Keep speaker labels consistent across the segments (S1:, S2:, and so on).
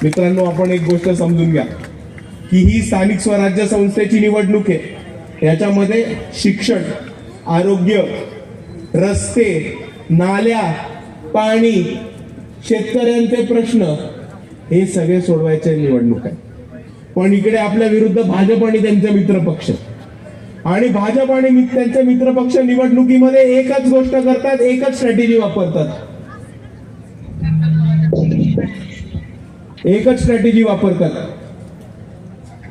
S1: मित्रांनो, आपण एक गोष्ट समजून घ्या की ही स्थानिक स्वराज्य संस्थेची निवडणूक आहे। याच्यामध्ये शिक्षण, आरोग्य, रस्ते, नाल्या, पाणी, शेतकऱ्यांचे प्रश्न हे सगळे सोडवायचे निवडणूक आहे। पण इकडे आपल्या विरुद्ध भाजप आणि त्यांचे मित्रपक्ष, आणि भाजप आणि त्यांचे मित्रपक्ष निवडणुकीमध्ये एकच गोष्ट करतात, एकच स्ट्रॅटेजी वापरतात, एकच स्ट्रॅटेजी वापरतात।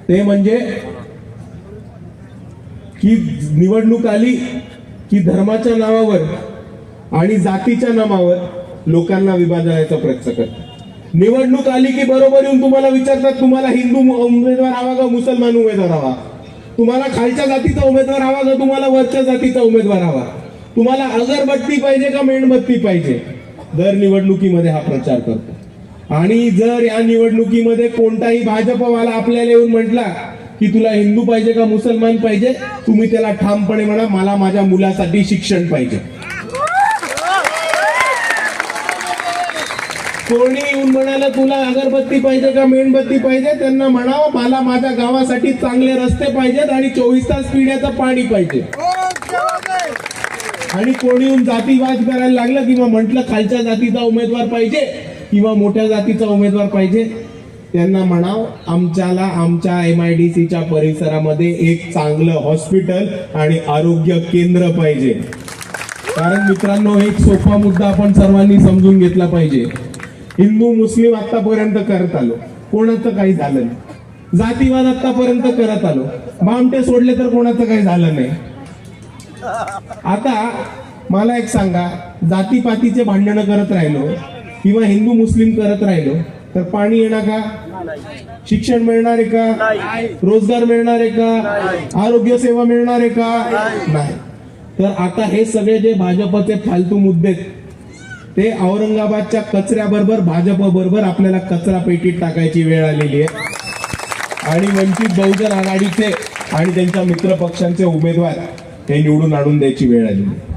S1: ते म्हणजे की निवडणूक आली की धर्माच्या नावावर आणि जातीच्या नावावर लोकांना विभाजनाचा प्रयत्न करतात। निवडणूक आली की बरोबर येऊन तुम्हाला विचारतात, तुम्हाला हिंदू उमेदवार हवा का मुसलमान उमेदवार हवा, तुम्हाला खालच्या जातीचा उमेदवार हवा का तुम्हाला वरच्या जातीचा उमेदवार हवा, तुम्हाला अगरबत्ती पाहिजे का मेणबत्ती पाहिजे। दर निवडणुकीमध्ये हा प्रचार करतो। आणि जर या निवडणुकीमध्ये कोणताही भाजपवाला आपल्याला येऊन म्हटला की तुला हिंदू पाहिजे का मुसलमान पाहिजे, तुम्ही त्याला ठामपणे म्हणा, मला माझ्या मुलासाठी शिक्षण पाहिजे। कोणी येऊन म्हणाला तुला अगरबत्ती पाहिजे का मेणबत्ती पाहिजे, त्यांना म्हणावं मला माझ्या गावासाठी चांगले रस्ते पाहिजेत आणि 24 तास पिण्याचं पाणी पाहिजे। आणि कोणी येऊन जातीवाद करायला लागलं किंवा म्हटलं खालच्या जातीचा उमेदवार पाहिजे किंवा मोठ्या जातीचा उमेदवार पाहिजे, त्यांना म्हणाव आमच्याला आमच्या MIDCच्या परिसरामध्ये एक चांगलं हॉस्पिटल आणि आरोग्य केंद्र पाहिजे। कारण मित्रांनो, एक सोपा मुद्दा आपण सर्वांनी समजून घेतला पाहिजे। हिंदू मुस्लिम आतापर्यंत करत आलो, कोणाचं काही झालं नाही। जातीवाद आतापर्यंत करत आलो, भामटे सोडले तर कोणाचं काही झालं नाही। आता मला एक सांगा, जातीपातीचे भांडणं करत राहिलो किंवा हिंदू मुस्लिम करत राहिलो तर पाणी येणार का, शिक्षण मिळणार आहे का, रोजगार मिळणार आहे का, आरोग्य सेवा मिळणार आहे का, नाही। तर आता हे सगळे जे भाजपचे फालतू मुद्दे ते औरंगाबादच्या कचऱ्याबरोबर भाजप बरोबर आपल्याला कचरा पेटीत टाकायची वेळ आलेली आहे। आणि वंचित बहुजन आघाडीचे आणि त्यांच्या मित्र पक्षांचे उमेदवार हे निवडून आणून द्यायची वेळ आलेली आहे।